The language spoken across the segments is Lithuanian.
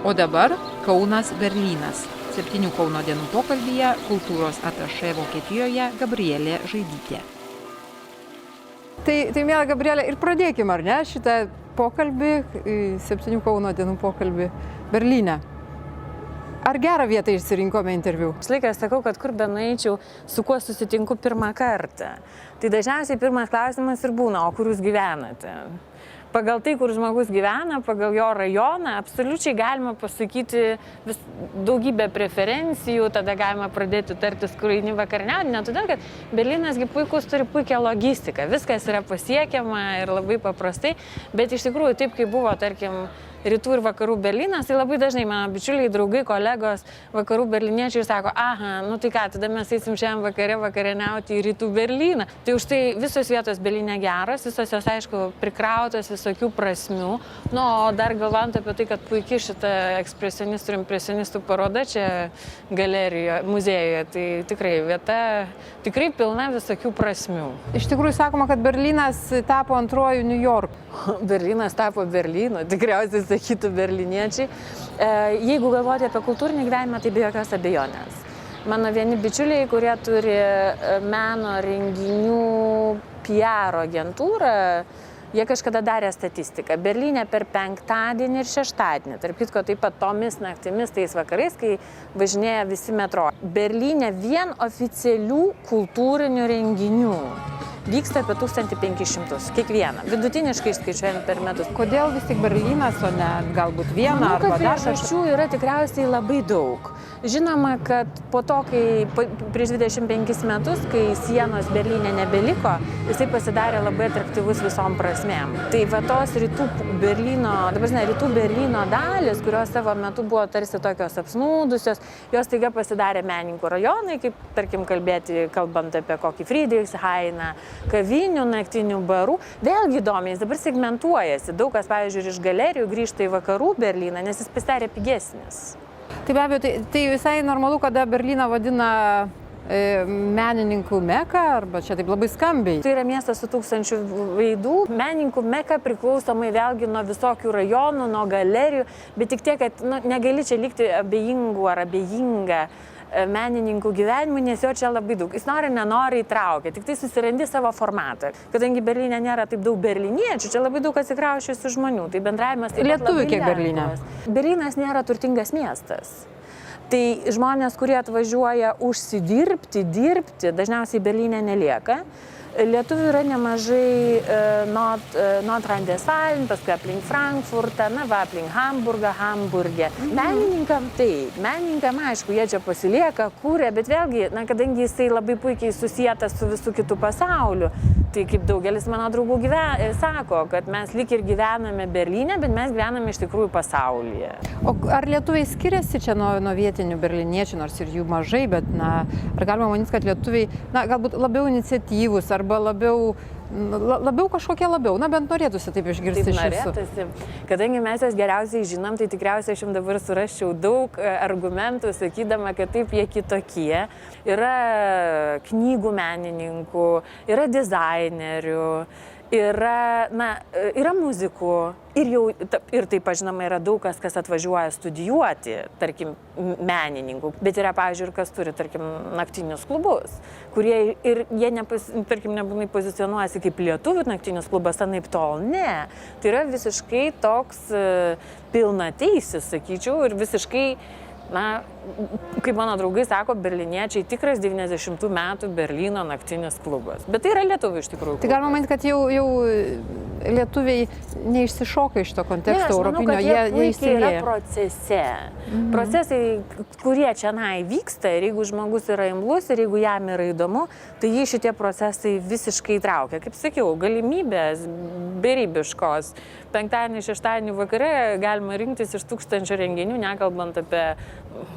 O dabar Kaunas Berlynas. 7 Kauno dienų pokalbyje kultūros atašė Vokietijoje Gabrielė Žaidytė. Tai miela Gabrielė, ir pradėkime, ar ne, šitą pokalbį, 7 Kauno dienų pokalbį Berlyne. Ar gerą vietą išsirinkome interviu? Aš laiką sakau, kad kur benueičiau, su kuo susitinku pirmą kartą. Tai dažniausiai pirmas klausimas ir būna, o kur jūs gyvenate? Pagal tai, kur žmogus gyvena, pagal jo rajoną, absoliučiai galima pasakyti daugybę preferencijų, tada galima pradėti tartis, kur eini vakarieniauti, ne todėl, kad Berlynasgi puikus turi puikią logistiką, viskas yra pasiekiama ir labai paprastai, bet iš tikrųjų taip, kaip buvo, tarkim, rytų ir vakarų Berlynas, tai labai dažnai mano bičiuliai, draugai, kolegos, vakarų berliniečiai sako, aha, nu tai ką, tada mes eisim šiandien vakarieniauti į rytų Berlyną. Tai už tai visos vietos Berlyne geros, visos jos, aišku, prikrautos visokių prasmių. Nu, o dar galvant apie tai, kad puikiai šita ekspresionistų ir impresionistų paroda čia galerijoje, muziejuje, tai tikrai vieta tikrai pilna visokių prasmių. Iš tikrųjų sakoma, kad Berlynas tapo antruoju New York. Berlynas tapo Berlynu, tikriausiai sakytų berliniečiai. Jeigu galvoti apie kultūrinį gyvenimą, tai be jokios abejonės. Mano vieni bičiuliai, kurie turi meno renginių PR agentūrą, jie kažkada darė statistiką. Berlyne per penktadienį ir šeštadienį, tarp kitko taip pat tomis naktimis, tais vakarais, kai važinėja visi metro. Berlyne vien oficialių kultūrinių renginių vyksta apie 1500, kiekvieną, vidutiniškai skaičiuojant per metus. Kodėl vis tik Berlynas, o ne galbūt vieną arba dar? Priežasčių yra tikriausiai labai daug. Žinoma, kad po to, kai prieš 25 metus, kai sienos Berlyne nebeliko, jisai pasidarė labai atraktyvus visom prasmėm. Tai va tos rytų Berlyno dalis, kurios savo metu buvo tarsi tokios apsnūdusios, jos taiga pasidarė menininkų rajonai, kaip tarkim kalbant apie kokį Friedrichshainą, kavinių, naktinių barų. Vėlgi įdomiai, dabar segmentuojasi. Daug kas, pavyzdžiui, iš galerijų grįžta į vakarų Berlyną, nes jis pasidarė pigesnis. Tai be abejo, tai visai normalu, kada Berlyną vadina menininkų meka, arba čia taip labai skambiai. Tai yra miestas su 1000 veidų. Menininkų meka priklausomai vėlgi nuo visokių rajonų, nuo galerijų, bet tik tiek, kad negali čia likti abejingų ar abejinga menininkų gyvenimui, nes jo čia labai daug. Jis nenori įtraukia, tik tai susirandi savo formatą. Kadangi Berlyne nėra taip daug berliniečių, čia labai daug atsikrausčiusių žmonių. Tai bendravimas taip pat lietuvių labai kiek Berlyne? Berlynas nėra turtingas miestas. Tai žmonės, kurie atvažiuoja užsidirbti, dirbti, dažniausiai Berlyne nelieka. Lietuvių yra nemažai Nordrhein-Westfalen, paskui aplink Frankfurtą, aplink Hamburgą, Hamburge. Menininkam aišku, jie čia pasilieka, kūrė, bet vėlgi, kadangi jisai labai puikiai susietas su visų kitų pasauliu, tai kaip daugelis mano draugų sako, kad mes lyg ir gyvename Berlyne, bet mes gyvename iš tikrųjų pasaulyje. O ar lietuviai skiriasi čia nuo vietinių berliniečių, nors ir jų mažai, bet ar galima manyti, kad lietuviai galbūt labiau iniciatyvūs, arba labiau kažkokie labiau, bent norėtųsi taip išgirsti iš jūsų. Norėtųsi. Kadangi mes jas geriausiai žinom, tai tikriausiai aš jums dabar surasčiau daug argumentų, sakydama, kad taip jie kitokie. Yra knygų menininkų, yra dizainerių, yra muzikų ir taip, žinoma, yra daug kas atvažiuoja studijuoti, tarkim, menininkų, bet yra, pavyzdžiui, ir kas turi, tarkim, naktinius klubus, kurie ir jie, tarkim, nebūnai pozicionuojasi kaip lietuvių naktinius klubas, anaip tol, ne. Tai yra visiškai toks pilnateisis, sakyčiau, ir visiškai, kaip mano draugai sako, berliniečiai tikras 90 metų Berlyno naktinis klubas. Bet tai yra lietuvių iš tikrųjų. Tai galima manyti, kad jau lietuviai neišsišoka iš to konteksto europinio, jie įsilieja. Yra procese. Procesai, kurie čia vyksta, ir jeigu žmogus yra imlus, ir jeigu jam yra įdomu, tai jį šitie procesai visiškai įtraukia. Kaip sakiau, galimybės beribiškos. Penktadienį, šeštadienį vakare galima rinktis iš 1000 renginių, nekalbant apie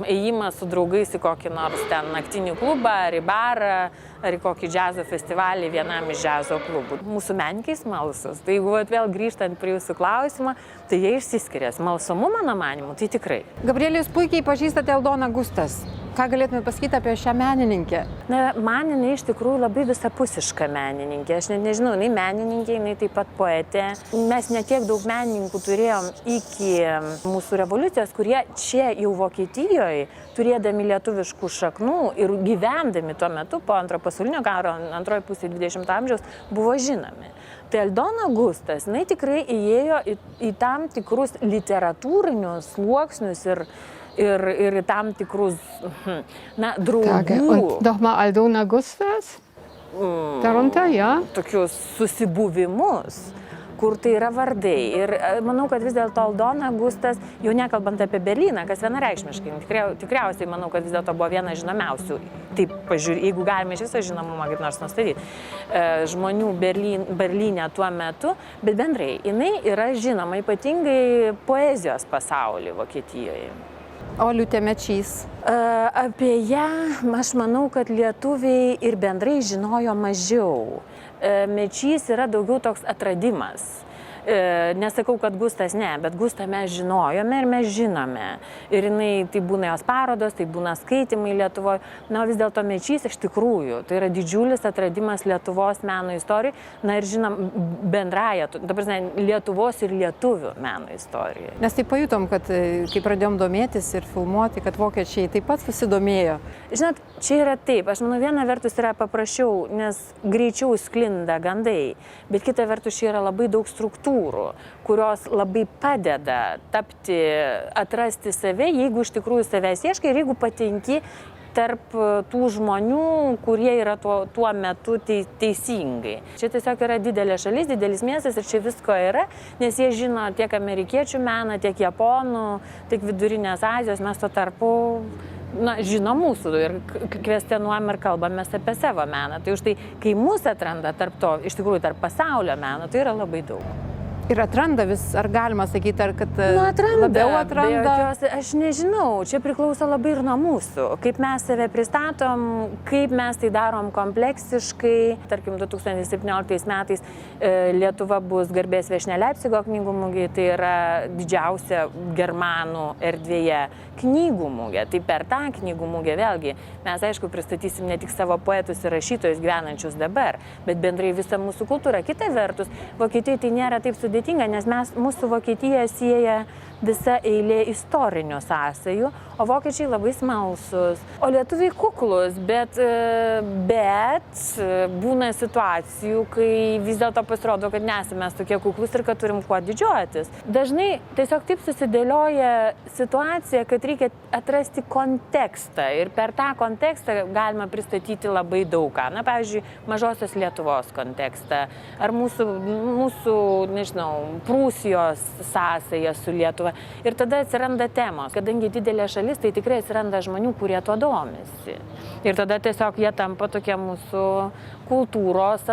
ėjimą su draugais į kokį nors ten naktinį klubą, ar į barą, ar į kokį džiazo festivalį vienam iš džiazo klubų. Mūsų menininkai smalsūs. Tai jeigu vėl grįžtant prie jūsų klausimą, tai jie išsiskiria. Smalsumu, mano manimu, tai tikrai. Gabrielė, jūs puikiai pažįstate Aldoną Gustas. Ką galėtumėte pasakyti apie šią menininkę? Na, man jinai iš tikrųjų labai visapusiška menininkė. Aš nežinau, jinai menininkė, jinai taip pat poetė. Mes netiek daug menininkų turėjom iki mūsų revoliucijos, kurie čia jau Vokietijoje, turėdami lietuviškų šaknų ir gyvendami tuo metu po Antrojo pasaulinio karo, antroji pusė 20 amžiaus, buvo žinomi. Tai Aldona Gustas, jinai tikrai įėjo į tam tikrus literatūrinius sluoksnius ir tam tikrus, na, draugų. Und nochmal Aldona Gustas darunter, ja? Tokius susibuvimus, kur tai yra vardai. Ir manau, kad vis dėlto Aldona Gustas, jau nekalbant apie Berlyną, kas vienareikšmiškai, tikriausiai manau, kad vis dėlto buvo viena žinomiausių, taip, jeigu galime iš viso žinomumą kaip nors nustatyti, žmonių Berlyne tuo metu, bet bendrai, jinai yra žinoma ypatingai poezijos pasaulyje Vokietijoje. O Liutė Mečys? Apie ją, aš manau, kad lietuviai ir bendrai žinojo mažiau. Mečys yra daugiau toks atradimas. Nesakau, kad Gustas ne, bet Gustą mes žinojome ir mes žinome. Ir jinai, tai būna jos parodos, tai būna skaitimai Lietuvoje. Na, vis dėlto Mečys iš tikrųjų, tai yra didžiulis atradimas Lietuvos meno istorijai. Na ir žinom, bendraja, dabar Lietuvos ir lietuvių meno istorijai. Nes tai pajutom, kad kai pradėjom domėtis ir filmuoti, kad vokiečiai taip pat susidomėjo. Žinot, čia yra taip, aš manau, viena vertus yra paprasčiau, nes greičiau sklinda gandai, bet kita vertus čia yra labai daug struktūrų, kurios labai padeda atrasti save, jeigu iš tikrųjų savęs ieškai ir jeigu patenki tarp tų žmonių, kurie yra tuo metu teisingai. Čia tiesiog yra didelė šalis, didelis miestas ir čia visko yra, nes jie žino tiek amerikiečių meną, tiek japonų, tiek vidurinės Azijos, mes tuo tarpu žino mūsų ir kvestionuojam ir kalbamės apie savo meną. Tai už tai, kai mūsų atranda tarp to, iš tikrųjų tarp pasaulio meno, tai yra labai daug. Ir atranda vis, ar galima sakyti, ar kad labiau atranda? Aš nežinau, čia priklauso labai ir nuo mūsų. Kaip mes save pristatom, kaip mes tai darom kompleksiškai. Tarkim, 2017 metais Lietuva bus garbės viešnia Leipcigo knygų mugėje, tai yra didžiausia germanų erdvėje knygų mugė. Tai per tą knygų mugę vėlgi mes, aišku, pristatysim ne tik savo poetus ir rašytojus gyvenančius dabar, bet bendrai visą mūsų kultūrą. Kita vertus, Vokietijoje tai nėra taip sudėtinga, nes mūsų Vokietiją sieja visa eilė istorinių sąsajų, o vokiečiai labai smalsus, o lietuviai kuklus, bet būna situacijų, kai vis dėlto pasirodo, kad nesame tokie kuklus ir kad turim kuo didžiuotis. Dažnai tiesiog taip susidėlioja situacija, kad reikia atrasti kontekstą ir per tą kontekstą galima pristatyti labai daug ką. Na, pavyzdžiui, mažosios Lietuvos kontekstą, ar mūsų, nežinau, Prūsijos sąsaja su Lietuva. Ir tada atsiranda temos. Kadangi didelė šalis, tai tikrai atsiranda žmonių, kurie tuo domisi. Ir tada tiesiog jie tampa tokie mūsų kultūros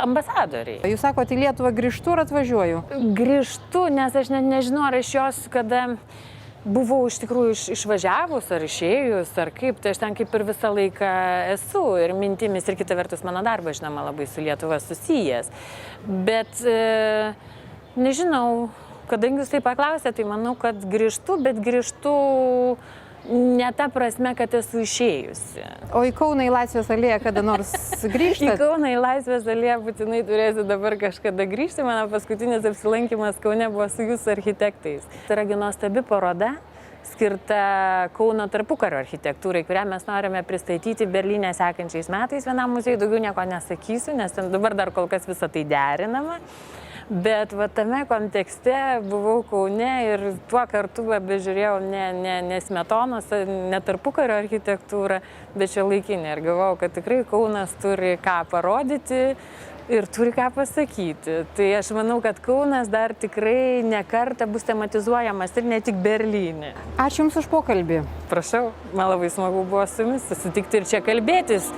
ambasadoriai. Jūs sakote, į Lietuvą grįžtu ar atvažiuoju? Grįžtu, nes aš net nežinau, ar iš jos, kada buvau iš tikrųjų išvažiavus ar išėjus, ar kaip, tai aš ten kaip ir visą laiką esu ir mintimis ir kita vertus mano darbas, žinoma, labai su Lietuva susijęs. Bet nežinau, kadangi jūs tai paklausėte, tai manau, kad grįžtu, bet grįžtu ne ta prasme, kad esu išėjusi. O į Kauną, į Laisvės alėją kada nors grįžtate? Į Kauną, į Laisvės alėją būtinai turėsiu dabar kažkada grįžti. Mano paskutinis apsilankimas Kaune buvo su jūsų architektais. Tai yra nuostabi paroda, skirta Kauno tarpukario architektūrai, kurią mes norime pristatyti Berlyne sekančiais metais. Vienam muziejui daugiau nieko nesakysiu, nes dabar dar kol kas visą tai derinama. Bet va tame kontekste buvau Kaune ir tuo kartu bežiūrėjau ne Smetonos, ne tarpukario architektūrą, bet šiuolaikinę. Ir galvojau, kad tikrai Kaunas turi ką parodyti ir turi ką pasakyti. Tai aš manau, kad Kaunas dar tikrai ne kartą bus tematizuojamas ir ne tik Berlyne. Ačiū Jums už pokalbį. Prašau, man labai smagu buvo su Jumis susitikti ir čia kalbėtis.